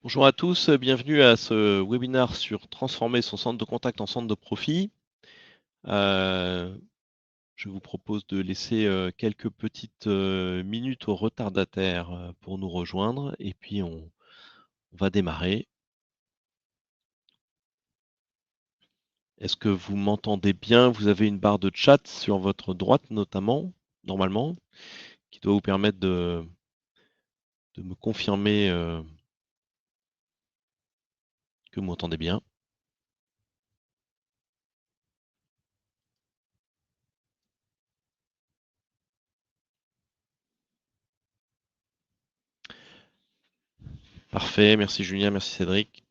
Bonjour à tous, bienvenue à ce webinaire sur transformer son centre de contact en centre de profit. Je vous propose de laisser quelques petites minutes aux retardataires pour nous rejoindre et puis on va démarrer. Est-ce que vous m'entendez bien? Vous avez une barre de chat sur votre droite notamment, normalement, qui doit vous permettre de me confirmer que vous m'entendez bien. Parfait, merci Julien, merci Cédric.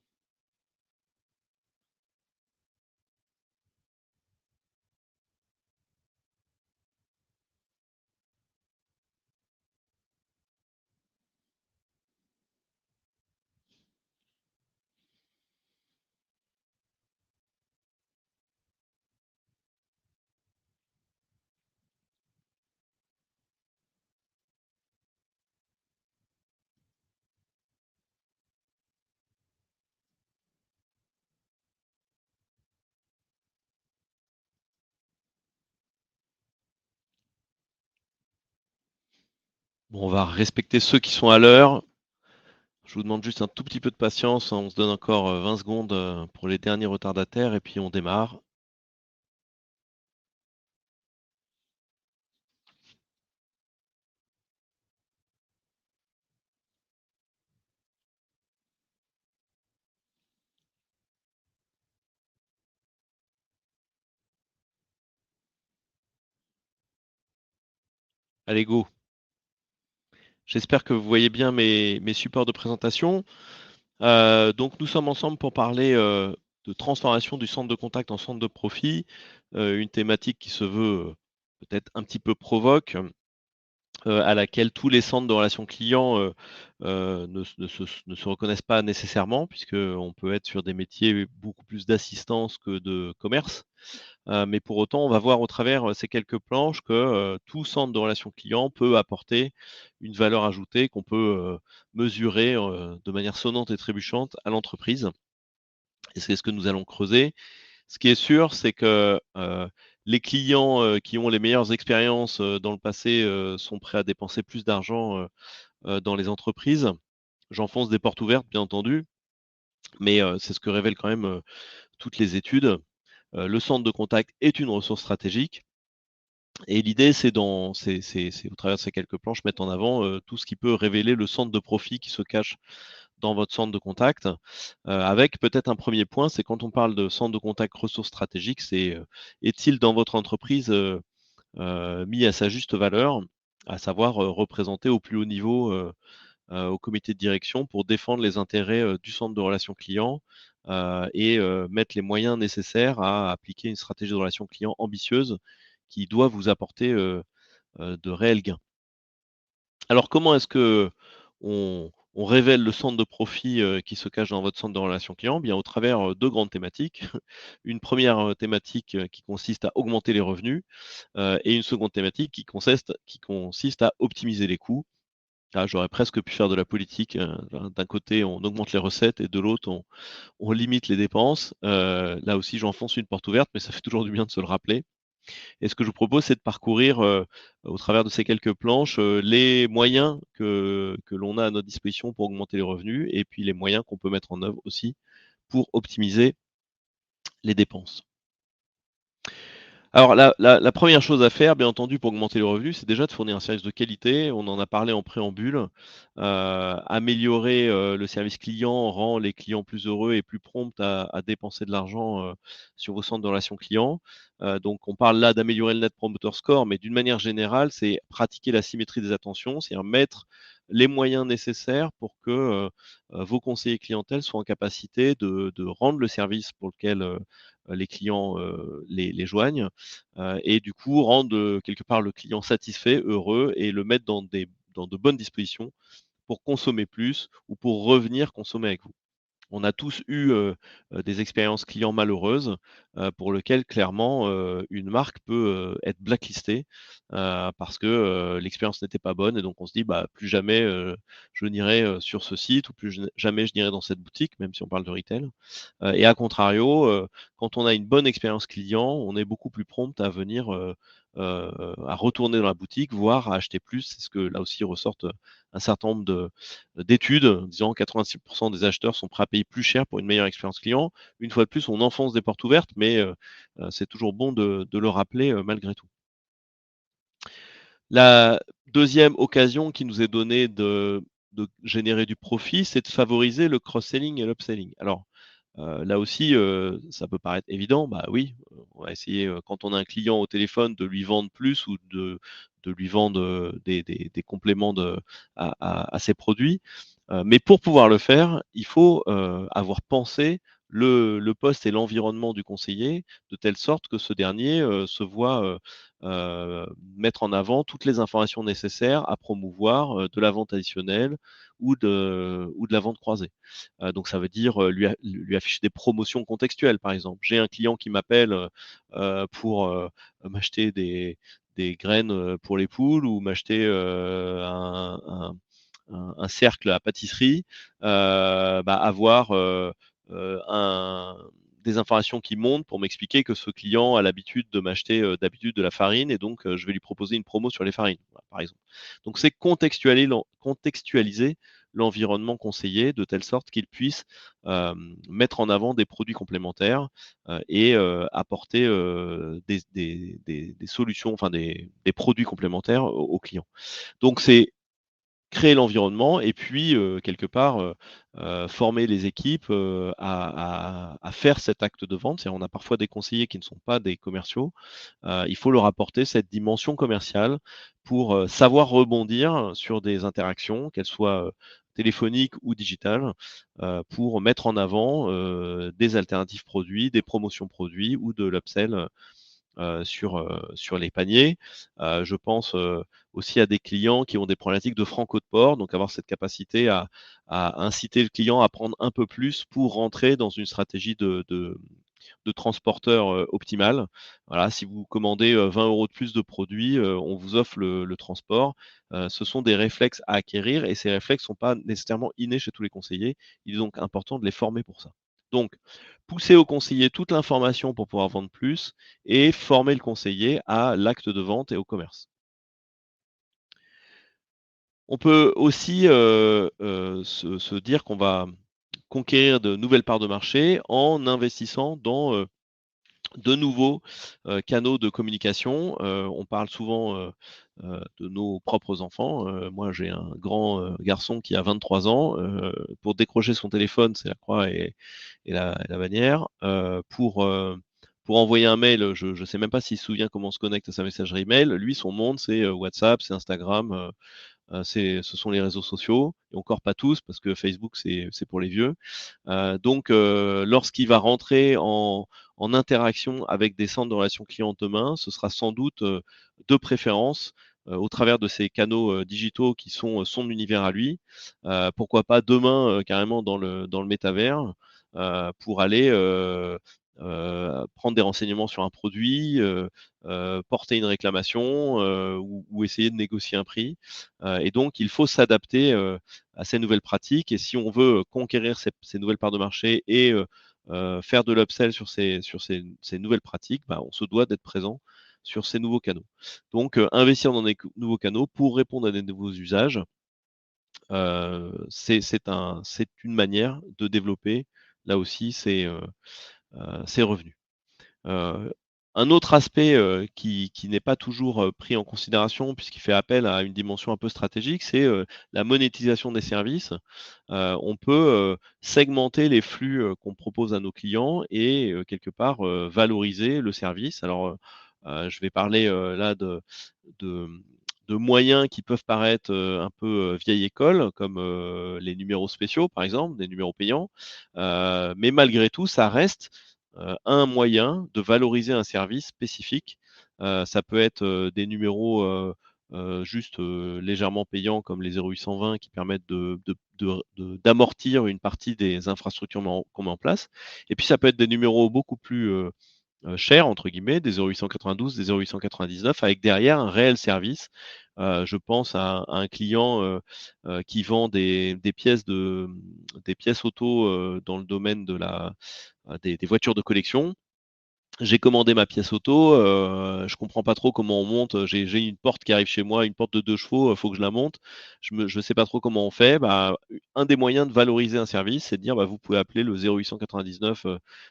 Bon, on va respecter ceux qui sont à l'heure. Je vous demande juste un tout petit peu de patience, hein. On se donne encore 20 secondes pour les derniers retardataires et puis on démarre. Allez, go. J'espère que vous voyez bien mes supports de présentation. Donc nous sommes ensemble pour parler de transformation du centre de contact en centre de profit, une thématique qui se veut peut-être un petit peu provoque, à laquelle tous les centres de relations clients ne se reconnaissent pas nécessairement, puisqu'on peut être sur des métiers beaucoup plus d'assistance que de commerce. Mais pour autant, on va voir au travers ces quelques planches que tout centre de relations clients peut apporter une valeur ajoutée qu'on peut mesurer de manière sonnante et trébuchante à l'entreprise. Et c'est ce que nous allons creuser. Ce qui est sûr, c'est que les clients qui ont les meilleures expériences dans le passé sont prêts à dépenser plus d'argent dans les entreprises. J'enfonce des portes ouvertes, bien entendu, mais c'est ce que révèlent quand même toutes les études. Le centre de contact est une ressource stratégique. Et l'idée, c'est au travers de ces quelques planches, mettre en avant tout ce qui peut révéler le centre de profit qui se cache dans votre centre de contact. Avec peut-être un premier point, c'est quand on parle de centre de contact ressources stratégiques, c'est est-il dans votre entreprise mis à sa juste valeur, à savoir représenté au plus haut niveau au comité de direction pour défendre les intérêts du centre de relations clients et mettre les moyens nécessaires à appliquer une stratégie de relations clients ambitieuse qui doit vous apporter de réels gains. Alors comment est-ce que on révèle le centre de profit qui se cache dans votre centre de relations clients? Bien au travers deux grandes thématiques. Une première thématique qui consiste à augmenter les revenus et une seconde thématique qui consiste à optimiser les coûts. Ah, j'aurais presque pu faire de la politique. D'un côté, on augmente les recettes et de l'autre, on limite les dépenses. Là aussi, j'enfonce une porte ouverte, mais ça fait toujours du bien de se le rappeler. Et ce que je vous propose, c'est de parcourir au travers de ces quelques planches les moyens que l'on a à notre disposition pour augmenter les revenus et puis les moyens qu'on peut mettre en œuvre aussi pour optimiser les dépenses. Alors la première chose à faire, bien entendu, pour augmenter les revenus, c'est déjà de fournir un service de qualité. On en a parlé en préambule. Améliorer le service client rend les clients plus heureux et plus prompts à dépenser de l'argent sur vos centres de relations clients. Donc on parle là d'améliorer le Net Promoter Score, mais d'une manière générale, c'est pratiquer la symétrie des attentions, c'est-à-dire mettre les moyens nécessaires pour que vos conseillers clientèle soient en capacité de rendre le service pour lequel les clients les joignent et du coup rendre quelque part le client satisfait, heureux et le mettre dans de bonnes dispositions pour consommer plus ou pour revenir consommer avec vous. On a tous eu, des expériences clients malheureuses, pour lequel clairement, une marque peut, être blacklistée, parce que, l'expérience n'était pas bonne et donc on se dit: «Bah, plus jamais, je n'irai, sur ce site ou plus jamais je n'irai dans cette boutique», même si on parle de retail. Et à contrario, quand on a une bonne expérience client, on est beaucoup plus prompt à venir, à retourner dans la boutique, voire à acheter plus. C'est ce que là aussi ressortent, un certain nombre d'études disant 86 des acheteurs sont prêts à payer plus cher pour une meilleure expérience client. Une fois de plus, on enfonce des portes ouvertes, mais c'est toujours bon de le rappeler, malgré tout. La deuxième occasion qui nous est donnée de générer du profit, c'est de favoriser le cross-selling et l'upselling. Alors, là aussi, ça peut paraître évident, bah oui, on va essayer, quand on a un client au téléphone, de lui vendre plus ou de lui vendre, des compléments à ses produits. Mais pour pouvoir le faire, il faut, avoir pensé le poste et l'environnement du conseiller, de telle sorte que ce dernier, se voit, mettre en avant toutes les informations nécessaires à promouvoir, de la vente additionnelle ou de la vente croisée. Donc ça veut dire, lui afficher des promotions contextuelles, par exemple. J'ai un client qui m'appelle, pour, m'acheter des graines, pour les poules ou m'acheter, un cercle à pâtisserie, bah, avoir, un des informations qui montent pour m'expliquer que ce client a l'habitude de m'acheter, d'habitude de la farine et donc je vais lui proposer une promo sur les farines, voilà, par exemple. Donc c'est contextualiser l'environnement conseillé de telle sorte qu'il puisse, mettre en avant des produits complémentaires, et apporter, des solutions, enfin des produits complémentaires aux clients. Donc c'est créer l'environnement et puis, quelque part, former les équipes, à faire cet acte de vente. C'est-à-dire on a parfois des conseillers qui ne sont pas des commerciaux. Il faut leur apporter cette dimension commerciale pour, savoir rebondir sur des interactions, qu'elles soient, téléphoniques ou digitales, pour mettre en avant, des alternatives produits, des promotions produits ou de l'upsell, sur les paniers. Je pense, aussi à des clients qui ont des problématiques de franco de port, donc avoir cette capacité à inciter le client à prendre un peu plus pour rentrer dans une stratégie de transporteur, optimale. Voilà, si vous commandez, 20 € de plus de produits, on vous offre le transport. Ce sont des réflexes à acquérir et ces réflexes ne sont pas nécessairement innés chez tous les conseillers. Il est donc important de les former pour ça. Donc, pousser au conseiller toute l'information pour pouvoir vendre plus et former le conseiller à l'acte de vente et au commerce. On peut aussi, se dire qu'on va conquérir de nouvelles parts de marché en investissant dans, de nouveaux, canaux de communication. On parle souvent, de nos propres enfants. Moi, j'ai un grand, garçon qui a 23 ans. Pour décrocher son téléphone, c'est la croix et la bannière. Pour envoyer un mail, je ne sais même pas s'il se souvient comment on se connecte à sa messagerie mail. Lui, son monde, c'est, WhatsApp, c'est Instagram, ce sont les réseaux sociaux et encore pas tous parce que Facebook, c'est pour les vieux. Donc, lorsqu'il va rentrer en interaction avec des centres de relations clients demain, ce sera sans doute, de préférence, au travers de ces canaux, digitaux qui sont, son univers à lui. Pourquoi pas demain, carrément dans le métavers, pour aller, prendre des renseignements sur un produit, porter une réclamation, ou essayer de négocier un prix. Et donc il faut s'adapter, à ces nouvelles pratiques et si on veut conquérir ces nouvelles parts de marché et faire de l'upsell sur ces nouvelles pratiques, bah, on se doit d'être présent sur ces nouveaux canaux. Donc investir dans des nouveaux canaux pour répondre à des nouveaux usages, c'est une manière de développer là aussi ses revenus. Heu, un autre aspect, qui n'est pas toujours, pris en considération puisqu'il fait appel à une dimension un peu stratégique, c'est, la monétisation des services. On peut, segmenter les flux, qu'on propose à nos clients et quelque part, valoriser le service. Alors, je vais parler, là de de moyens qui peuvent paraître, un peu, vieille école comme, les numéros spéciaux par exemple, des numéros payants. Mais malgré tout, ça reste, un moyen de valoriser un service spécifique. Ça peut être, des numéros, juste, légèrement payants comme les 0820 qui permettent d'amortir une partie des infrastructures qu'on met en place. Et puis ça peut être des numéros beaucoup plus, «chers» entre guillemets, des 0892, des 0899 avec derrière un réel service. Je pense à un client, qui vend des pièces auto, dans le domaine de des voitures de collection. J'ai commandé ma pièce auto, je comprends pas trop comment on monte, j'ai une porte qui arrive chez moi, une porte de 2 chevaux, faut que je la monte. Je sais pas trop comment on fait. Bah, un des moyens de valoriser un service, c'est de dire, bah, vous pouvez appeler le 0899,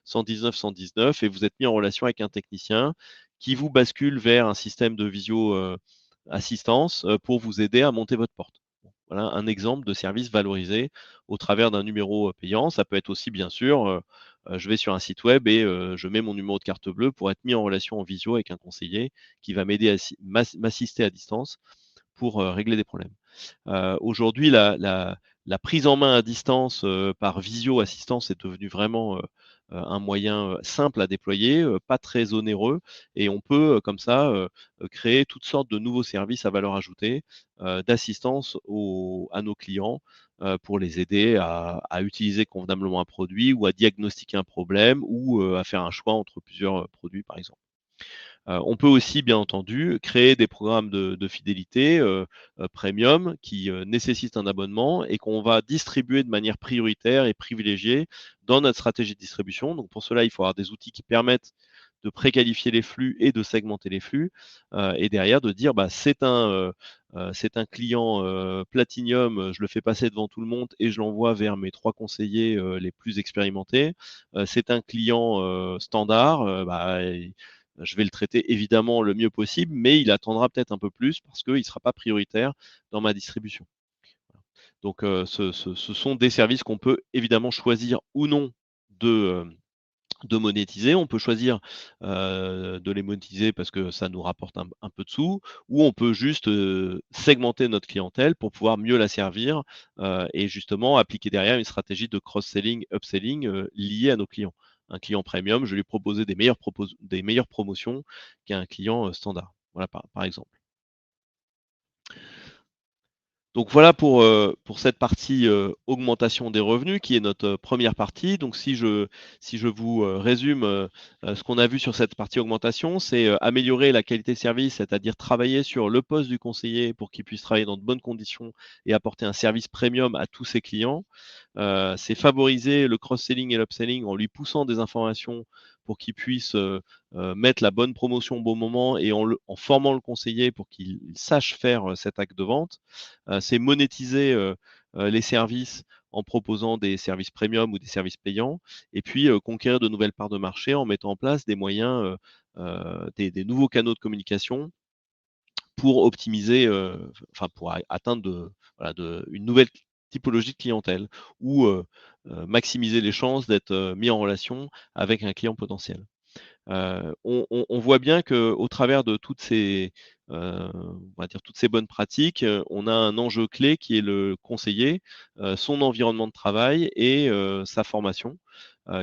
119 119 et vous êtes mis en relation avec un technicien qui vous bascule vers un système de visio, assistance, pour vous aider à monter votre porte. Bon, voilà un exemple de service valorisé au travers d'un numéro, payant. Ça peut être aussi bien sûr, je vais sur un site web et je mets mon numéro de carte bleue pour être mis en relation en visio avec un conseiller qui va m'aider à m'assister à distance pour, régler des problèmes. Aujourd'hui, la prise en main à distance, par visio assistance est devenue vraiment, un moyen, simple à déployer, pas très onéreux et on peut, comme ça, créer toutes sortes de nouveaux services à valeur ajoutée, d'assistance à nos clients, pour les aider à utiliser convenablement un produit ou à diagnostiquer un problème ou, à faire un choix entre plusieurs, produits, par exemple. On peut aussi, bien entendu, créer des programmes de fidélité, premium qui, nécessitent un abonnement et qu'on va distribuer de manière prioritaire et privilégiée dans notre stratégie de distribution. Donc pour cela, il faut avoir des outils qui permettent de préqualifier les flux et de segmenter les flux, et derrière de dire: «Bah, c'est un client, Platinium, je le fais passer devant tout le monde et je l'envoie vers mes 3 conseillers, les plus expérimentés. C'est un client, standard, bah, je vais le traiter évidemment le mieux possible, mais il attendra peut-être un peu plus parce qu'il ne sera pas prioritaire dans ma distribution. Donc, ce sont des services qu'on peut évidemment choisir ou non de, de monétiser. On peut choisir, de les monétiser parce que ça nous rapporte un peu de sous ou on peut juste, segmenter notre clientèle pour pouvoir mieux la servir, et justement appliquer derrière une stratégie de cross-selling, upselling, liée à nos clients. Un client premium, je vais lui proposer des meilleures promotions qu'un client, standard. Voilà par exemple. Donc voilà pour cette partie, augmentation des revenus qui est notre, 1re partie. Donc si je vous, résume, ce qu'on a vu sur cette partie augmentation, c'est, améliorer la qualité de service, c'est-à-dire travailler sur le poste du conseiller pour qu'il puisse travailler dans de bonnes conditions et apporter un service premium à tous ses clients. C'est favoriser le cross-selling et l'upselling en lui poussant des informations pour qu'il puisse, mettre la bonne promotion au bon moment et en formant le conseiller pour qu'il sache faire, cet acte de vente. C'est monétiser, les services en proposant des services premium ou des services payants et puis, conquérir de nouvelles parts de marché en mettant en place des moyens, des nouveaux canaux de communication pour optimiser, enfin pour atteindre voilà, une nouvelle typologie de clientèle ou, maximiser les chances d'être, mis en relation avec un client potentiel. On voit bien qu'au travers de on va dire toutes ces bonnes pratiques, on a un enjeu clé qui est le conseiller, son environnement de travail et sa formation,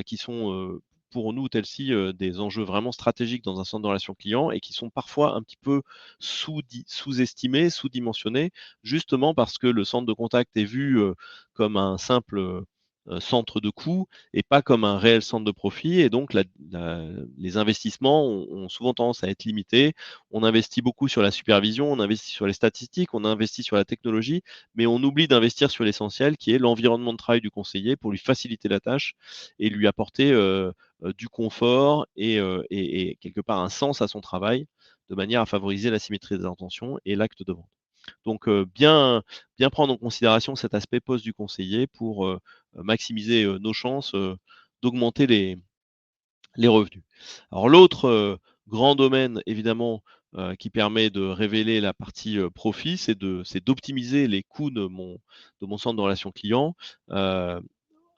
qui sont, pour nous, Telsy, des enjeux vraiment stratégiques dans un centre de relations clients et qui sont parfois un petit peu sous-estimés, sous-dimensionnés, justement parce que le centre de contact est vu, comme un simple, centre de coût et pas comme un réel centre de profit et donc les investissements ont souvent tendance à être limités. On investit beaucoup sur la supervision, on investit sur les statistiques, on investit sur la technologie, mais on oublie d'investir sur l'essentiel qui est l'environnement de travail du conseiller pour lui faciliter la tâche et lui apporter, du confort et quelque part un sens à son travail, de manière à favoriser la symétrie des intentions et l'acte de vente. Donc, bien prendre en considération cet aspect poste du conseiller pour, maximiser, nos chances, d'augmenter les revenus. Alors l'autre, grand domaine évidemment, qui permet de révéler la partie, profit, c'est d'optimiser les coûts de mon centre de relations clients. Heu,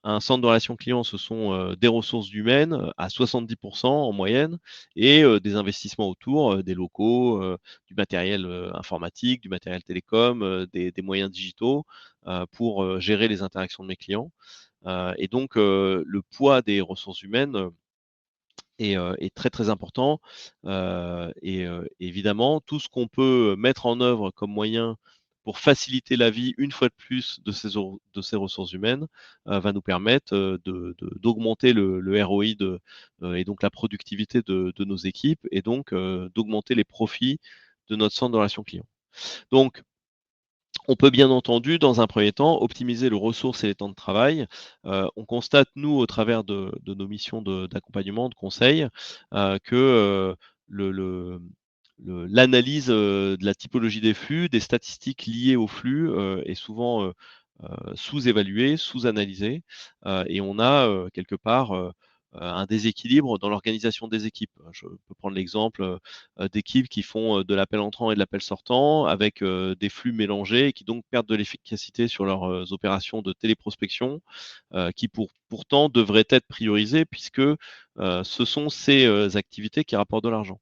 un centre de relations clients, ce sont, des ressources humaines, à 70 en moyenne et des investissements autour, des locaux, du matériel, informatique, du matériel télécom, des moyens digitaux, pour, gérer les interactions de mes clients. Et donc, le poids des ressources humaines, est très, très important. Évidemment, tout ce qu'on peut mettre en œuvre comme moyen pour faciliter la vie, une fois de plus, de ces ressources humaines, va nous permettre d'augmenter le ROI et donc la productivité de nos équipes et donc d'augmenter les profits de notre centre de relations clients. Donc, on peut bien entendu, dans un premier temps, optimiser les ressources et les temps de travail. On constate, nous, au travers de nos missions d'accompagnement, de conseil, que l'analyse de la typologie des flux, des statistiques liées aux flux est souvent sous-évaluée, sous-analysée, et on a quelque part un déséquilibre dans l'organisation des équipes. Je peux prendre l'exemple d'équipes qui font de l'appel entrant et de l'appel sortant avec des flux mélangés et qui donc perdent de l'efficacité sur leurs opérations de téléprospection qui pourtant devraient être priorisées puisque ce sont ces activités qui rapportent de l'argent.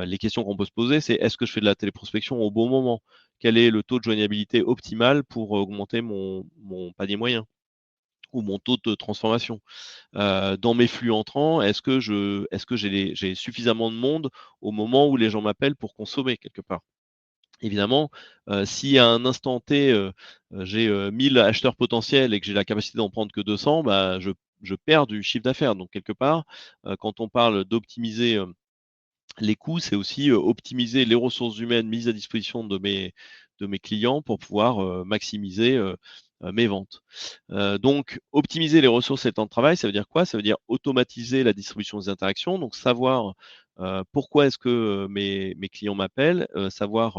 Les questions qu'on peut se poser, c'est est-ce que je fais de la téléprospection au bon moment? Quel est le taux de joignabilité optimal pour augmenter mon panier moyen ou mon taux de transformation? Dans mes flux entrants, est-ce que j'ai suffisamment de monde au moment où les gens m'appellent pour consommer quelque part? Évidemment, si à un instant T, j'ai 1000 acheteurs potentiels et que j'ai la capacité d'en prendre que 200, bah, je perds du chiffre d'affaires. Donc quelque part, quand on parle d'optimiser, les coûts, c'est aussi optimiser les ressources humaines mises à disposition de mes clients pour pouvoir maximiser mes ventes. Donc, optimiser les ressources et le temps de travail, ça veut dire quoi? Ça veut dire automatiser la distribution des interactions, donc savoir pourquoi est-ce que mes clients m'appellent, savoir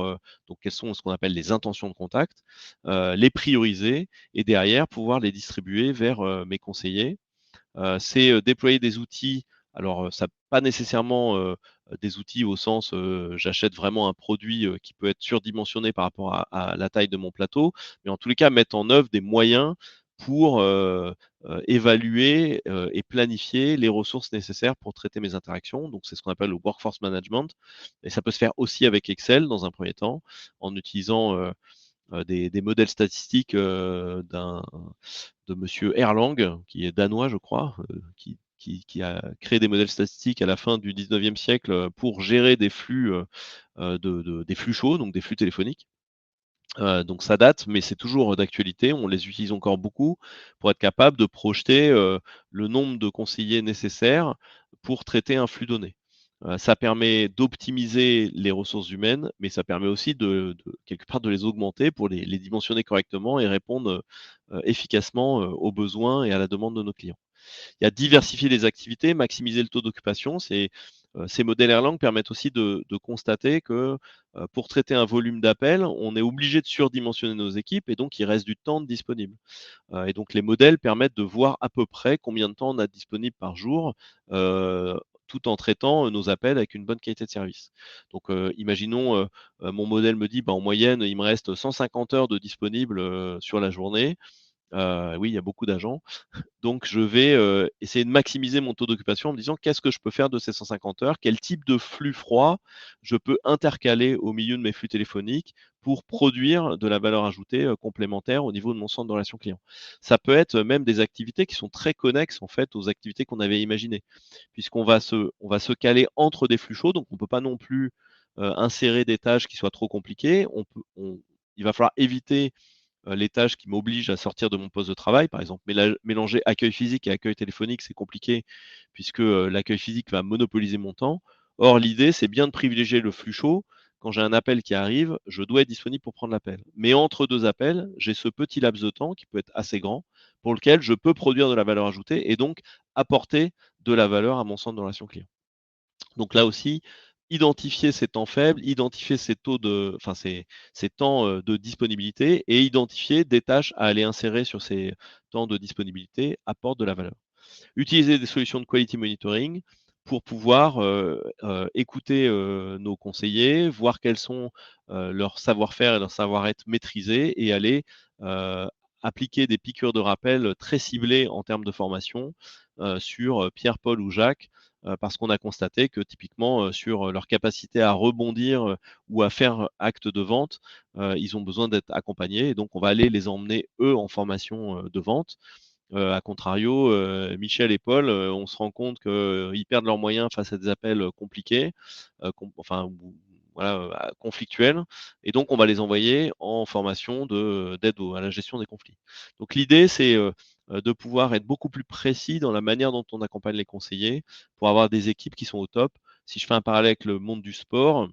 donc quelles sont ce qu'on appelle les intentions de contact, les prioriser et derrière pouvoir les distribuer vers mes conseillers. C'est déployer des outils. Alors, ça pas nécessairement des outils au sens j'achète vraiment un produit qui peut être surdimensionné par rapport à la taille de mon plateau, mais en tous les cas, mettre en œuvre des moyens pour évaluer et planifier les ressources nécessaires pour traiter mes interactions. Donc, c'est ce qu'on appelle le workforce management. Et ça peut se faire aussi avec Excel dans un premier temps, en utilisant des modèles statistiques de monsieur Erlang, qui est danois, je crois, qui a créé des modèles statistiques à la fin du 19e siècle pour gérer des flux, des flux chauds, donc des flux téléphoniques. Donc ça date, mais c'est toujours d'actualité. On les utilise encore beaucoup pour être capable de projeter le nombre de conseillers nécessaires pour traiter un flux donné. Ça permet d'optimiser les ressources humaines, mais ça permet aussi de quelque part de les augmenter pour les dimensionner correctement et répondre efficacement aux besoins et à la demande de nos clients. Il y a diversifier les activités, maximiser le taux d'occupation. Ces modèles Erlang permettent aussi de constater que pour traiter un volume d'appels, on est obligé de surdimensionner nos équipes et donc il reste du temps disponible. Et donc les modèles permettent de voir à peu près combien de temps on a disponible par jour, tout en traitant nos appels avec une bonne qualité de service. Donc imaginons, mon modèle me dit, bah, en moyenne, il me reste 150 heures de disponible sur la journée. Oui, il y a beaucoup d'agents. Donc je vais essayer de maximiser mon taux d'occupation en me disant qu'est-ce que je peux faire de ces 150 heures? Quel type de flux froid je peux intercaler au milieu de mes flux téléphoniques pour produire de la valeur ajoutée complémentaire au niveau de mon centre de relations clients? Ça peut être même des activités qui sont très connexes en fait aux activités qu'on avait imaginées, puisqu'on on va se caler entre des flux chauds, donc on ne peut pas non plus insérer des tâches qui soient trop compliquées. Il va falloir éviter les tâches qui m'obligent à sortir de mon poste de travail. Par exemple, mélanger accueil physique et accueil téléphonique, c'est compliqué puisque l'accueil physique va monopoliser mon temps. Or, l'idée, c'est bien de privilégier le flux chaud. Quand j'ai un appel qui arrive, je dois être disponible pour prendre l'appel. Mais entre deux appels, j'ai ce petit laps de temps qui peut être assez grand pour lequel je peux produire de la valeur ajoutée et donc apporter de la valeur à mon centre de relation client. Donc là aussi, identifier ces temps faibles, identifier ces taux de enfin ces temps, de disponibilité et identifier des tâches à aller insérer sur ces temps de disponibilité apporte de la valeur. Utiliser des solutions de quality monitoring pour pouvoir, écouter, nos conseillers, voir quels sont, leurs savoir-faire et leur savoir-être maîtrisés et aller, appliquer des piqûres de rappel très ciblées en termes de formation, sur, Pierre, Paul ou Jacques, parce qu'on a constaté que typiquement, sur, leur capacité à rebondir, ou à faire acte de vente, ils ont besoin d'être accompagnés et donc on va aller les emmener eux en formation, de vente À contrario, Michel et Paul, on se rend compte qu'ils perdent leurs moyens face à des appels, compliqués, enfin, ou voilà, conflictuels, et donc on va les envoyer en formation d'aide à la gestion des conflits. Donc l'idée, c'est, de pouvoir être beaucoup plus précis dans la manière dont on accompagne les conseillers pour avoir des équipes qui sont au top. Si je fais un parallèle avec le monde du sport,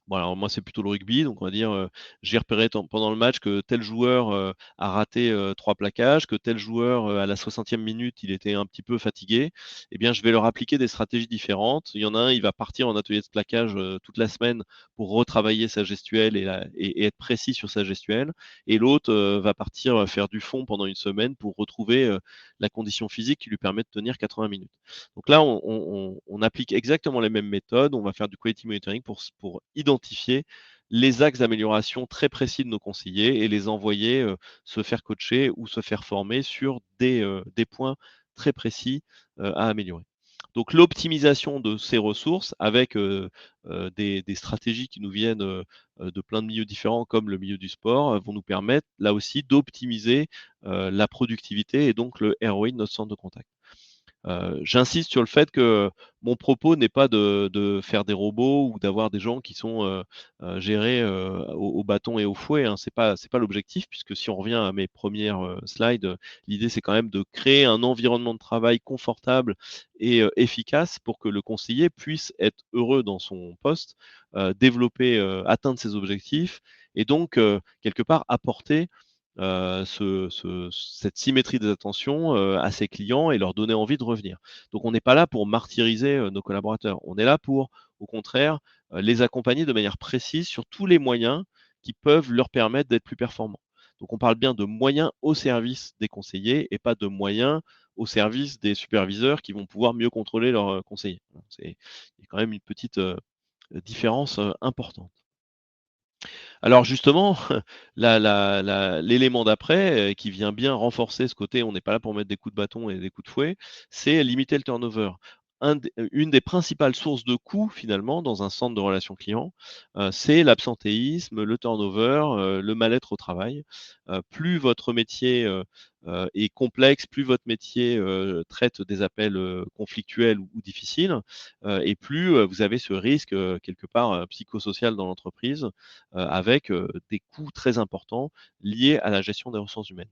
bon, alors moi, c'est plutôt le rugby, donc on va dire, j'ai repéré pendant le match que tel joueur, a raté, 3 plaquages, que tel joueur, à la 60e minute, il était un petit peu fatigué. Eh bien, je vais leur appliquer des stratégies différentes. Il y en a un, il va partir en atelier de plaquage, toute la semaine pour retravailler sa gestuelle et être précis sur sa gestuelle, et l'autre, va partir, faire du fond pendant une semaine pour retrouver, la condition physique qui lui permet de tenir 80 minutes. Donc là, on applique exactement les mêmes méthodes. On va faire du quality monitoring pour identifier les axes d'amélioration très précis de nos conseillers et les envoyer se faire coacher ou se faire former sur des points très précis à améliorer. Donc l'optimisation de ces ressources avec des stratégies qui nous viennent de plein de milieux différents, comme le milieu du sport, vont nous permettre là aussi d'optimiser la productivité et donc le ROI de notre centre de contact. J'insiste sur le fait que mon propos n'est pas de faire des robots ou d'avoir des gens qui sont, gérés, au bâton et au fouet, hein. C'est pas l'objectif, puisque si on revient à mes premières, slides, l'idée c'est quand même de créer un environnement de travail confortable et efficace pour que le conseiller puisse être heureux dans son poste, développer, atteindre ses objectifs, et donc quelque part apporter cette symétrie des attentions à ses clients et leur donner envie de revenir. Donc on n'est pas là pour martyriser nos collaborateurs, on est là pour, au contraire, les accompagner de manière précise sur tous les moyens qui peuvent leur permettre d'être plus performants. Donc on parle bien de moyens au service des conseillers et pas de moyens au service des superviseurs qui vont pouvoir mieux contrôler leurs conseillers. Il y a quand même une petite différence importante. Alors justement, l'élément d'après, qui vient bien renforcer ce côté, on n'est pas là pour mettre des coups de bâton et des coups de fouet, c'est limiter le turnover. Une des principales sources de coûts finalement dans un centre de relations clients, c'est l'absentéisme, le turnover, le mal-être au travail. Plus votre métier, est complexe, plus votre métier, traite des appels, conflictuels ou difficiles, et plus, vous avez ce risque, quelque part, psychosocial dans l'entreprise, avec des coûts très importants liés à la gestion des ressources humaines.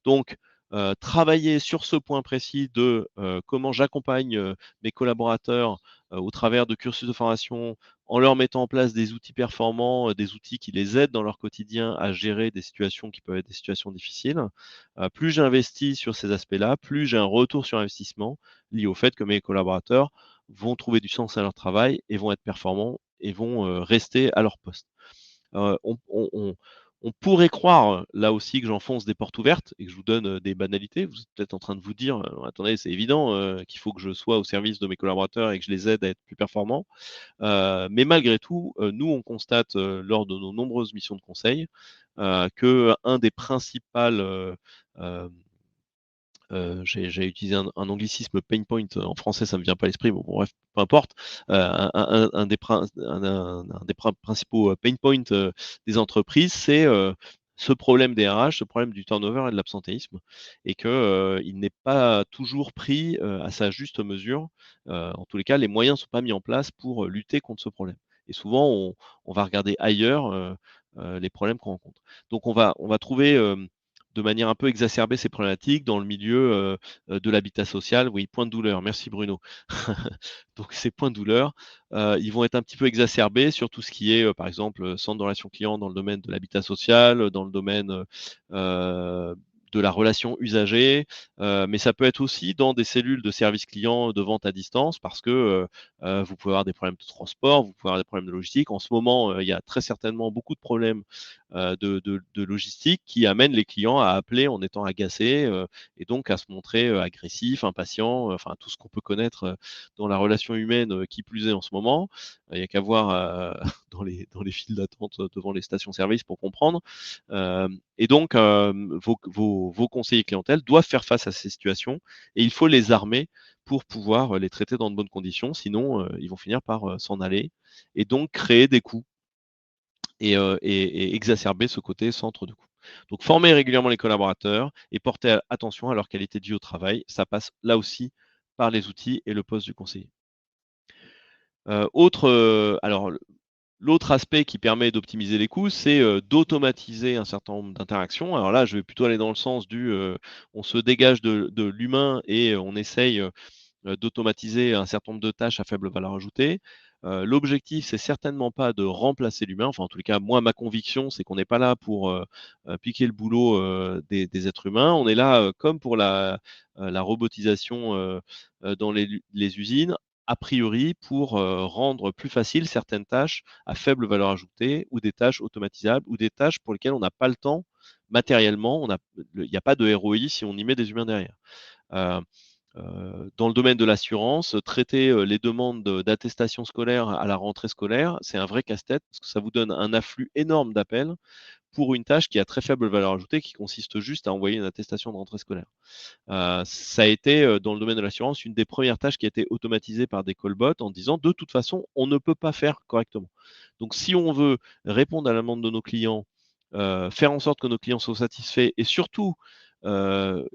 Donc, travailler sur ce point précis de comment j'accompagne mes collaborateurs au travers de cursus de formation, en leur mettant en place des outils performants, des outils qui les aident dans leur quotidien à gérer des situations qui peuvent être des situations difficiles. Plus j'investis sur ces aspects-là, plus j'ai un retour sur investissement lié au fait que mes collaborateurs vont trouver du sens à leur travail et vont être performants et vont rester à leur poste. On pourrait croire, là aussi, que j'enfonce des portes ouvertes et que je vous donne, des banalités. Vous êtes peut-être en train de vous dire: «Attendez, c'est évident, qu'il faut que je sois au service de mes collaborateurs et que je les aide à être plus performants». Mais malgré tout, nous, on constate, lors de nos nombreuses missions de conseil, qu'un des principales, hem j'ai utilisé un anglicisme pain point, en français ça me vient pas à l'esprit, bon bref, peu importe. Un des principaux, pain points, des entreprises, c'est, ce problème des RH, ce problème du turnover et de l'absentéisme, et que, il n'est pas toujours pris, à sa juste mesure. En tous les cas, les moyens ne sont pas mis en place pour, lutter contre ce problème, et souvent on va regarder ailleurs, les problèmes qu'on rencontre. Donc on va trouver, de manière un peu exacerbée ces problématiques dans le milieu, de l'habitat social. Oui, point de douleur, merci Bruno. Donc ces points de douleur, ils vont être un petit peu exacerbés sur tout ce qui est, par exemple, centre de relations clients dans le domaine de l'habitat social, dans le domaine, de la relation usager, mais ça peut être aussi dans des cellules de service client de vente à distance, parce que, vous pouvez avoir des problèmes de transport, vous pouvez avoir des problèmes de logistique. En ce moment, il y a très certainement beaucoup de problèmes, de logistique qui amènent les clients à appeler en étant agacés, et donc à se montrer, agressifs, impatients, enfin tout ce qu'on peut connaître, dans la relation humaine, qui plus est en ce moment. Il n'y a qu'à voir, dans les files d'attente devant les stations-service pour comprendre. Et donc, vos conseillers clientèle doivent faire face à ces situations, et il faut les armer pour pouvoir les traiter dans de bonnes conditions. Sinon, ils vont finir par s'en aller, et donc créer des coûts et exacerber ce côté centre de coût. Donc former régulièrement les collaborateurs et porter attention à leur qualité de vie au travail, ça passe là aussi par les outils et le poste du conseiller. Alors l'autre aspect qui permet d'optimiser les coûts, c'est, d'automatiser un certain nombre d'interactions. Alors là, je vais plutôt aller dans le sens on se dégage de l'humain et on essaye, d'automatiser un certain nombre de tâches à faible valeur ajoutée. L'objectif, c'est certainement pas de remplacer l'humain. Enfin, en tous les cas, moi, ma conviction, c'est qu'on n'est pas là pour, piquer le boulot, des êtres humains. On est là, comme pour la robotisation, dans les usines, a priori pour, rendre plus facile certaines tâches à faible valeur ajoutée ou des tâches automatisables ou des tâches pour lesquelles on n'a pas le temps matériellement. Il n'y a pas de ROI si on y met des humains derrière. Heu dans le domaine de l'assurance, traiter, les demandes d'attestation scolaire à la rentrée scolaire, c'est un vrai casse-tête parce que ça vous donne un afflux énorme d'appels pour une tâche qui a très faible valeur ajoutée, qui consiste juste à envoyer une attestation de rentrée scolaire. Ça a été, dans le domaine de l'assurance, une des premières tâches qui a été automatisée par des callbots en disant: «De toute façon, on ne peut pas faire correctement». Donc si on veut répondre à la demande de nos clients, faire en sorte que nos clients soient satisfaits et surtout, heu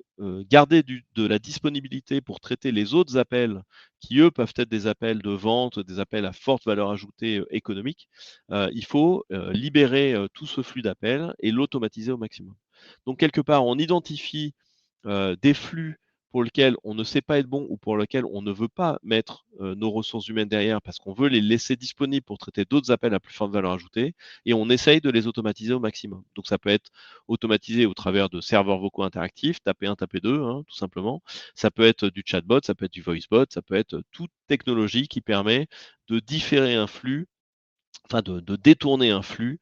garder de la disponibilité pour traiter les autres appels qui, eux, peuvent être des appels de vente, des appels à forte valeur ajoutée, économique, il faut, libérer, tout ce flux d'appels et l'automatiser au maximum. Donc quelque part, on identifie des flux pour lesquels on ne sait pas être bon ou pour lesquels on ne veut pas mettre, nos ressources humaines derrière parce qu'on veut les laisser disponibles pour traiter d'autres appels à plus forte valeur ajoutée et on essaye de les automatiser au maximum. Donc ça peut être automatisé au travers de serveurs vocaux interactifs, taper 1, taper 2, hein, tout simplement. Ça peut être du chatbot, ça peut être du voicebot, ça peut être toute technologie qui permet de différer un flux, enfin de détourner un flux,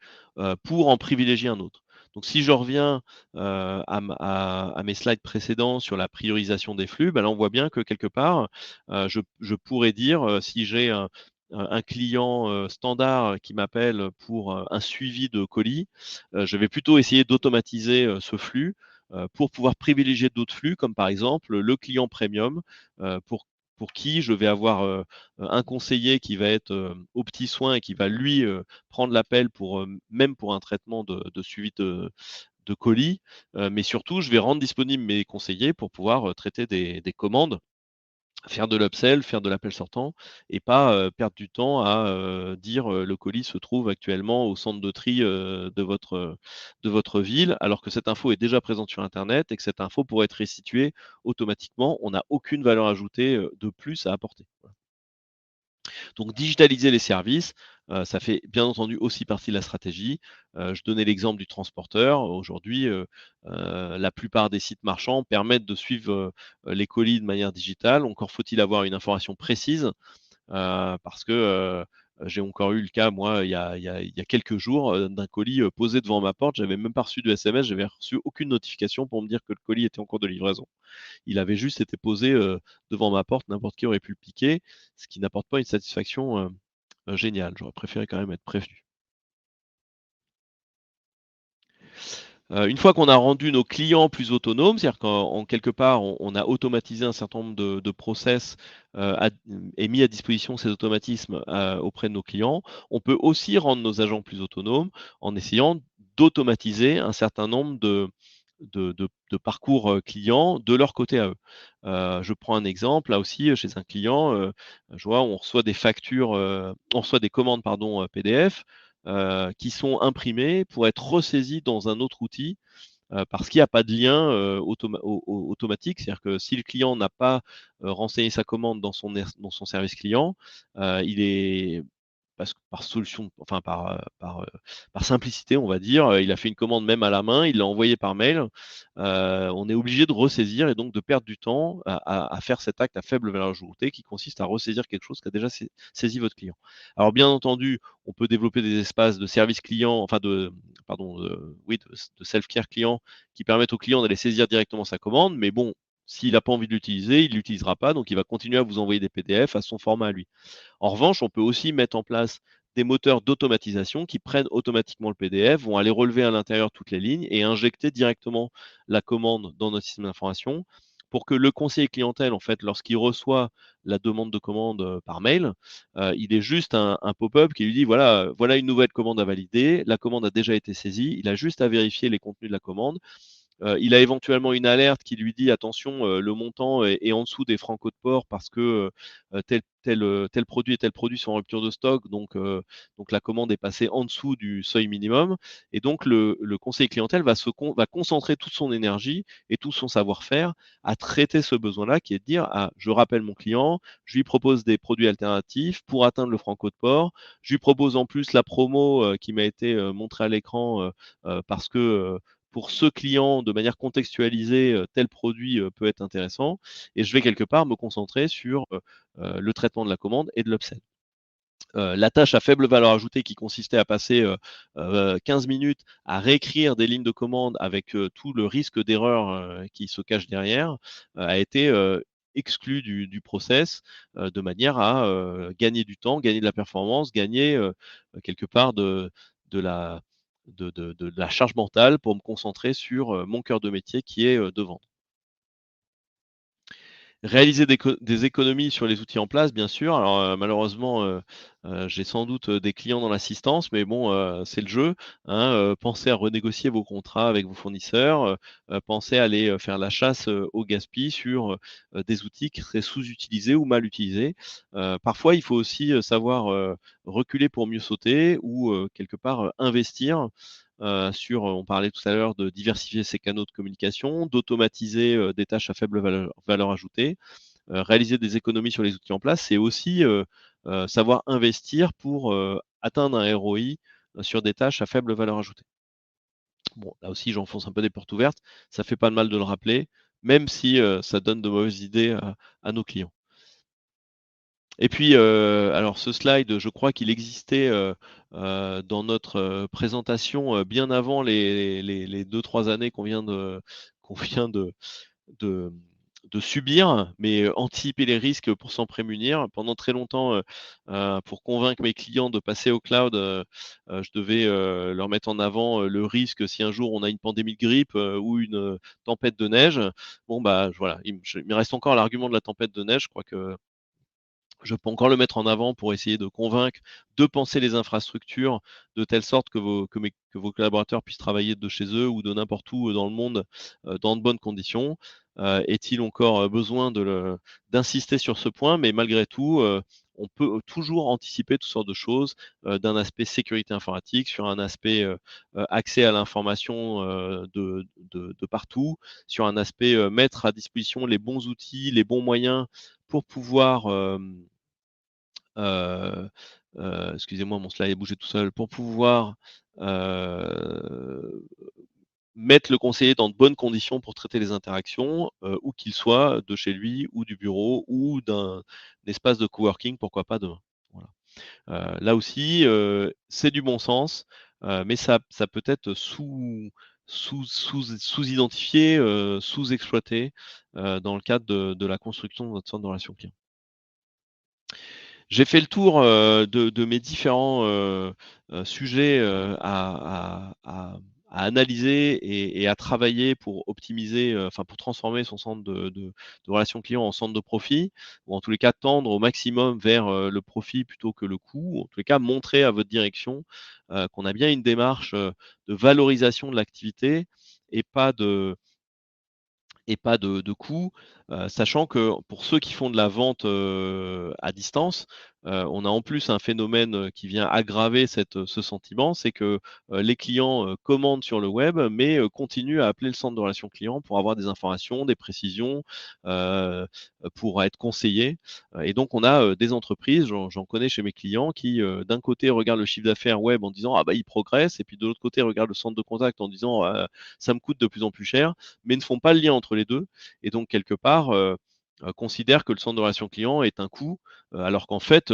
pour en privilégier un autre. Donc si je reviens, à mes slides précédents sur la priorisation des flux, bah, là on voit bien que quelque part, je pourrais dire, si j'ai un client, standard qui m'appelle pour, un suivi de colis, je vais plutôt essayer d'automatiser, ce flux, pour pouvoir privilégier d'autres flux comme par exemple le client premium, pour qui je vais avoir, un conseiller qui va être, aux petits soins et qui va lui, prendre l'appel pour, même pour un traitement de suivi de colis, mais surtout je vais rendre disponibles mes conseillers pour pouvoir, traiter des commandes, faire de l'upsell, faire de l'appel sortant et pas, perdre du temps à, dire, «Le colis se trouve actuellement au centre de tri, de votre ville», alors que cette info est déjà présente sur internet et que cette info pourrait être restituée automatiquement. On n'a aucune valeur ajoutée, de plus à apporter. Donc digitaliser les services, ça fait bien entendu aussi partie de la stratégie. Je donnais l'exemple du transporteur. Aujourd'hui, la plupart des sites marchands permettent de suivre, les colis de manière digitale. Encore faut-il avoir une information précise, parce que, j'ai encore eu le cas moi il y a quelques jours, d'un colis, posé devant ma porte. J'avais même pas reçu de SMS, j'avais reçu aucune notification pour me dire que le colis était en cours de livraison. Il avait juste été posé, devant ma porte, n'importe qui aurait pu le piquer, ce qui n'apporte pas une satisfaction, géniale. J'aurais préféré quand même être prévenu. Une fois qu'on a rendu nos clients plus autonomes, c'est-à-dire qu'en quelque part, on a automatisé un certain nombre de process, et mis à disposition ces automatismes, auprès de nos clients, on peut aussi rendre nos agents plus autonomes en essayant d'automatiser un certain nombre de parcours, clients de leur côté à eux. Je prends un exemple, là aussi, chez un client, je vois, on reçoit des commandes pardon, PDF, qui sont imprimées pour être ressaisies dans un autre outil, parce qu'il n'y a pas de lien, automatique. C'est-à-dire que si le client n'a pas, renseigné sa commande dans son service client, il est parce que par solution, enfin par simplicité, on va dire, il a fait une commande même à la main, il l'a envoyée par mail. On est obligé de ressaisir et donc de perdre du temps à faire cet acte à faible valeur ajoutée qui consiste à ressaisir quelque chose qu'a déjà saisi votre client. Alors bien entendu, on peut développer des espaces de service client, enfin de pardon, oui de self-care client qui permettent au client d'aller saisir directement sa commande, mais bon, s'il n'a pas envie de l'utiliser, il ne l'utilisera pas, donc il va continuer à vous envoyer des PDF à son format à lui. En revanche, on peut aussi mettre en place des moteurs d'automatisation qui prennent automatiquement le PDF, vont aller relever à l'intérieur toutes les lignes et injecter directement la commande dans notre système d'information pour que le conseiller clientèle, en fait, lorsqu'il reçoit la demande de commande, par mail, il ait juste un pop-up qui lui dit: «Voilà une nouvelle commande à valider. La commande a déjà été saisie». Il a juste à vérifier les contenus de la commande. Il a éventuellement une alerte qui lui dit: «Attention, le montant est en dessous des francs code port parce que, tel produit et tel produit sont en rupture de stock, donc la commande est passée en dessous du seuil minimum», et donc le conseiller clientèle va concentrer toute son énergie et tout son savoir-faire à traiter ce besoin-là, qui est de dire: «Ah, je rappelle mon client, je lui propose des produits alternatifs pour atteindre le franc code port. Je lui propose en plus la promo, qui m'a été, montrée à l'écran, parce que, pour ce client, de manière contextualisée, tel produit, peut être intéressant», et je vais quelque part me concentrer sur, le traitement de la commande et de l'upsell. La tâche à faible valeur ajoutée qui consistait à passer, 15 minutes à réécrire des lignes de commande avec, tout le risque d'erreur, qui se cache derrière, a été, exclue du process, de manière à, gagner du temps, gagner de la performance, gagner, quelque part de la charge mentale pour me concentrer sur, mon cœur de métier qui est, de vendre. Réaliser des économies sur les outils en place, bien sûr. Alors, malheureusement, j'ai sans doute, des clients dans l'assistance, mais bon, c'est le jeu, hein. Pensez à renégocier vos contrats avec vos fournisseurs, pensez à aller, faire la chasse, au gaspille sur, des outils qui seraient sous-utilisés ou mal utilisés. Parfois, il faut aussi, savoir, reculer pour mieux sauter ou, quelque part, investir, sur, on parlait tout à l'heure de diversifier ses canaux de communication, d'automatiser, des tâches à faible valeur ajoutée. Réaliser des économies sur les outils en place, c'est aussi, savoir investir pour, atteindre un ROI, sur des tâches à faible valeur ajoutée. Bon, là aussi, j'enfonce un peu des portes ouvertes. Ça fait pas de mal de le rappeler, même si, ça donne de mauvaises idées à nos clients. Et puis, alors ce slide, je crois qu'il existait, dans notre, présentation, bien avant les 2-3 années qu'on vient de de subir, mais, anticiper les risques pour s'en prémunir. Pendant très longtemps, pour convaincre mes clients de passer au cloud, je devais, leur mettre en avant, le risque si un jour on a une pandémie de grippe, ou une, tempête de neige. Bon, bah, voilà, il me reste encore l'argument de la tempête de neige. Je crois que je peux encore le mettre en avant pour essayer de convaincre, de penser les infrastructures de telle sorte que vos collaborateurs puissent travailler de chez eux ou de n'importe où, dans le monde, dans de bonnes conditions. Est-il encore, besoin d'insister sur ce point? Mais malgré tout, on peut toujours anticiper toutes sortes de choses, d'un aspect sécurité informatique, sur un aspect, accès à l'information, de partout, sur un aspect, mettre à disposition les bons outils, les bons moyens pour pouvoir, Heu excusez-moi, mon slide a bougé tout seul. Pour pouvoir, heu, mettre le conseiller dans de bonnes conditions pour traiter les interactions, où qu'il soit, de chez lui ou du bureau ou d'un espace de coworking, pourquoi pas demain. Voilà. Là aussi, c'est du bon sens, mais ça peut être sous-identifié, sous-exploité, dans le cadre de la construction de notre centre de relations clients. J'ai fait le tour, de mes différents, sujets, à analyser et à travailler pour optimiser, enfin pour transformer son centre de relations clients en centre de profit, ou en tous les cas tendre au maximum vers, le profit plutôt que le coût. En tous les cas, montrer à votre direction, qu'on a bien une démarche, de valorisation de l'activité et pas de coûts, sachant que pour ceux qui font de la vente, à distance, on a en plus un phénomène, qui vient aggraver ce sentiment, c'est que, les clients, commandent sur le web, mais, continuent à appeler le centre de relations clients pour avoir des informations, des précisions, heu, pour être conseillés, et donc on a, des entreprises, j'en connais chez mes clients qui, d'un côté regardent le chiffre d'affaires web en disant: «Ah bah, il progresse», et puis de l'autre côté regardent le centre de contact en disant: «Ça me coûte de plus en plus cher», mais ne font pas le lien entre les 2, et donc quelque part, considèrent que le centre de relations clients est un coût, alors qu'en fait,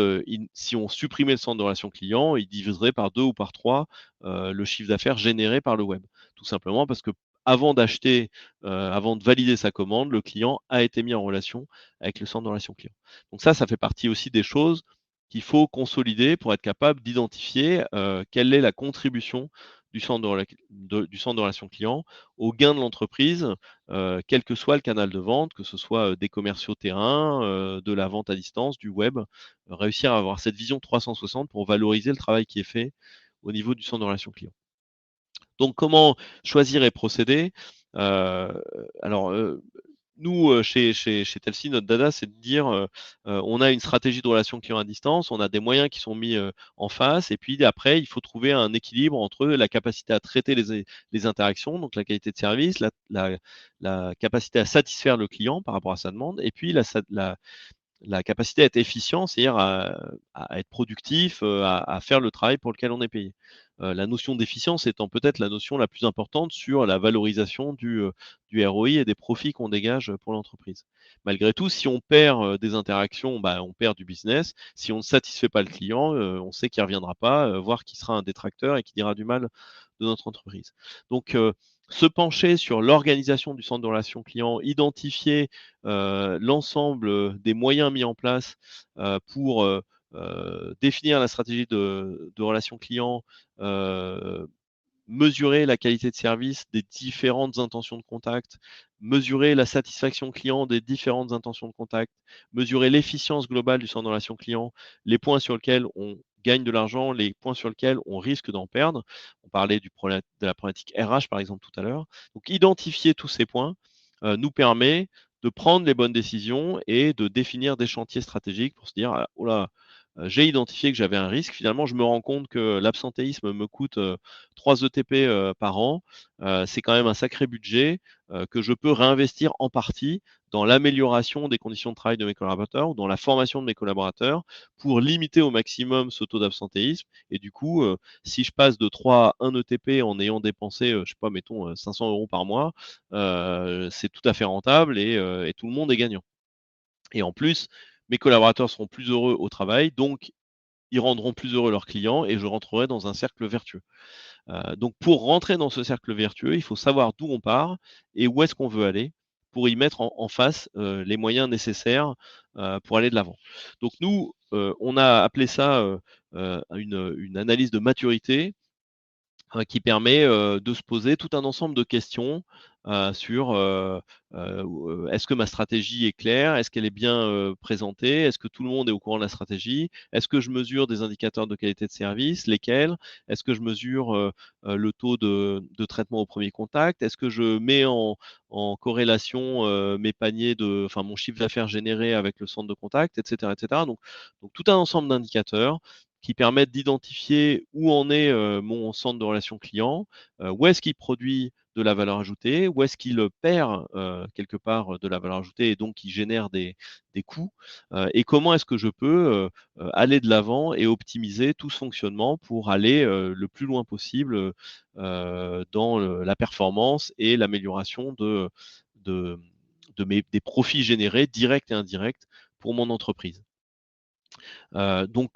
si on supprimait le centre de relations clients, il diviserait par 2 ou par 3, le chiffre d'affaires généré par le web. Tout simplement parce qu'avant d'acheter, avant de valider sa commande, le client a été mis en relation avec le centre de relations clients. Donc ça fait partie aussi des choses qu'il faut consolider pour être capable d'identifier, quelle est la contribution du centre de relations clients au gain de l'entreprise, quel que soit le canal de vente, que ce soit, des commerciaux terrain, de la vente à distance, du web. Réussir à avoir cette vision 360 pour valoriser le travail qui est fait au niveau du centre de relations clients. Donc comment choisir et procéder? Heu, alors, nous, chez Telsy, notre dada, c'est de dire, on a une stratégie de relations clients à distance, on a des moyens qui sont mis, en face et puis après, il faut trouver un équilibre entre la capacité à traiter les interactions, donc la qualité de service, la capacité à satisfaire le client par rapport à sa demande et puis la capacité à être efficient, c'est-à-dire à être productif, à faire le travail pour lequel on est payé. La notion d'efficience étant peut-être la notion la plus importante sur la valorisation du ROI et des profits qu'on dégage pour l'entreprise. Malgré tout, si on perd, des interactions, bah, on perd du business. Si on ne satisfait pas le client, on sait qu'il ne reviendra pas, voire qu'il sera un détracteur et qu'il dira du mal de notre entreprise. Donc, se pencher sur l'organisation du centre de relations clients, identifier l'ensemble des moyens mis en place pour définir la stratégie de relations clients, heu, mesurer la qualité de service des différentes intentions de contact, mesurer la satisfaction client des différentes intentions de contact, mesurer l'efficience globale du centre de relations client, les points sur lesquels on gagne de l'argent, les points sur lesquels on risque d'en perdre. On parlait de la problématique RH par exemple tout à l'heure. Donc identifier tous ces points nous permet de prendre les bonnes décisions et de définir des chantiers stratégiques pour se dire ah, oh là, j'ai identifié que j'avais un risque. Finalement, je me rends compte que l'absentéisme me coûte 3 ETP par an. C'est quand même un sacré budget que je peux réinvestir en partie dans l'amélioration des conditions de travail de mes collaborateurs ou dans la formation de mes collaborateurs pour limiter au maximum ce taux d'absentéisme. Et du coup, si je passe de 3 à 1 ETP en ayant dépensé, je sais pas, mettons 500 € par mois, c'est tout à fait rentable et tout le monde est gagnant. Et en plus, mes collaborateurs seront plus heureux au travail, donc ils rendront plus heureux leurs clients et je rentrerai dans un cercle vertueux. Donc pour rentrer dans ce cercle vertueux, il faut savoir d'où on part et où est-ce qu'on veut aller pour y mettre en face, les moyens nécessaires, pour aller de l'avant. Donc nous, on a appelé ça, une analyse de maturité qui permet, de se poser tout un ensemble de questions, sur, est-ce que ma stratégie est claire? Est-ce qu'elle est bien, présentée? Est-ce que tout le monde est au courant de la stratégie? Est-ce que je mesure des indicateurs de qualité de service? Lesquels? Est-ce que je mesure, le taux de traitement au premier contact? Est-ce que je mets en corrélation, mes paniers enfin mon chiffre d'affaires généré avec le centre de contact? Et cetera, et cetera. Donc tout un ensemble d'indicateurs qui permettent d'identifier où en est, mon centre de relations clients, où est-ce qu'il produit de la valeur ajoutée, où est-ce qu'il, perd, quelque part, de la valeur ajoutée et donc qui génère des coûts, et comment est-ce que je peux, aller de l'avant et optimiser tout ce fonctionnement pour aller, le plus loin possible, dans la performance et l'amélioration de des profits générés directs et indirects pour mon entreprise. Donc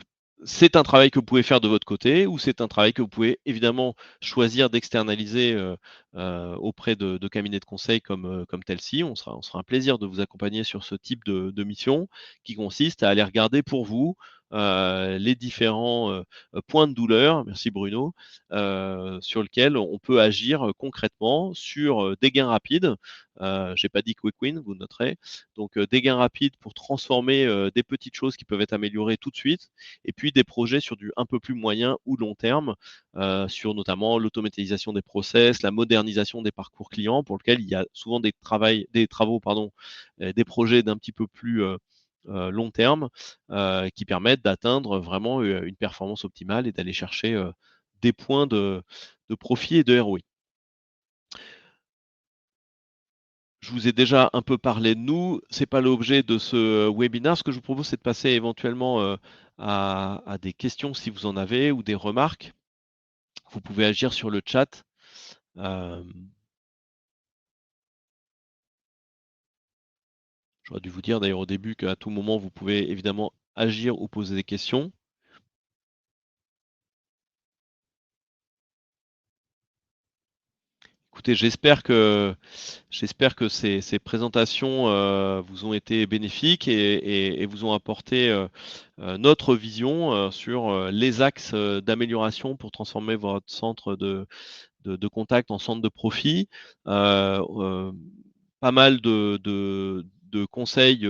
c'est un travail que vous pouvez faire de votre côté ou c'est un travail que vous pouvez évidemment choisir d'externaliser, auprès de cabinets de conseil comme Telsy. On sera un plaisir de vous accompagner sur ce type de mission qui consiste à aller regarder pour vous, les différents, points de douleur, merci Bruno, sur lesquels on peut agir, concrètement sur, des gains rapides. J'ai pas dit quick win, vous noterez. Donc, des gains rapides pour transformer, des petites choses qui peuvent être améliorées tout de suite et puis des projets sur du un peu plus moyen ou long terme, sur notamment l'automatisation des process, la modernisation des parcours clients pour lequel il y a souvent des travaux pardon, des projets d'un petit peu plus, long terme, qui permettent d'atteindre vraiment, une performance optimale et d'aller chercher, des points de profit et de ROI. Je vous ai déjà un peu parlé de nous, c'est pas l'objet de ce webinaire. Ce que je vous propose, c'est de passer éventuellement, à des questions si vous en avez ou des remarques. Vous pouvez agir sur le chat. Hem, J'aurais dû vous dire d'ailleurs au début qu'à tout moment, vous pouvez évidemment agir ou poser des questions. Écoutez, j'espère que ces présentations, vous ont été bénéfiques et vous ont apporté, notre vision, sur, les axes, d'amélioration pour transformer votre centre de contact en centre de profit. pas mal de conseils,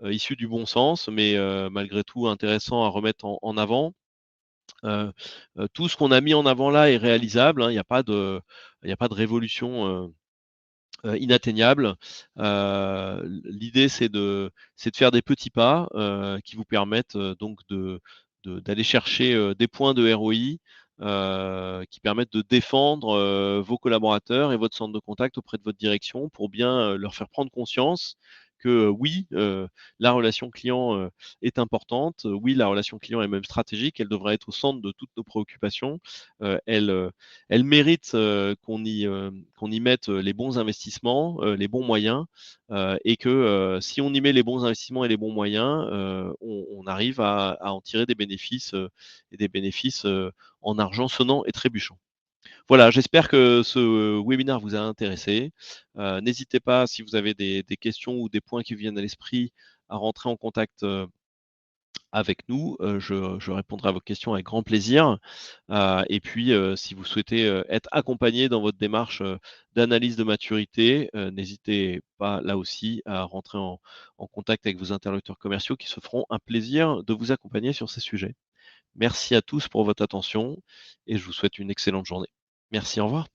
issus du bon sens, mais malgré tout intéressants à remettre en avant. Heu tout ce qu'on a mis en avant là est réalisable, hein. Il y a pas de révolution, inatteignable. L'idée c'est de faire des petits pas, qui vous permettent, donc d'aller chercher, des points de ROI, qui permettent de défendre, vos collaborateurs et votre centre de contact auprès de votre direction pour bien, leur faire prendre conscience que, oui, la relation client, est importante. Oui, la relation client est même stratégique, elle devrait être au centre de toutes nos préoccupations. Elle, elle mérite, qu'on y mette, les bons investissements, les bons moyens, et que, si on y met les bons investissements et les bons moyens, on arrive à en tirer des bénéfices, et des bénéfices, en argent sonnant et trébuchant. Voilà, j'espère que ce webinaire vous a intéressé. N'hésitez pas, si vous avez des questions ou des points qui vous viennent à l'esprit, à rentrer en contact, avec nous. Je répondrai à vos questions avec grand plaisir. Et puis, si vous souhaitez, être accompagné dans votre démarche, d'analyse de maturité, n'hésitez pas là aussi à rentrer en contact avec vos interlocuteurs commerciaux qui se feront un plaisir de vous accompagner sur ces sujets. Merci à tous pour votre attention et je vous souhaite une excellente journée. Merci, au revoir.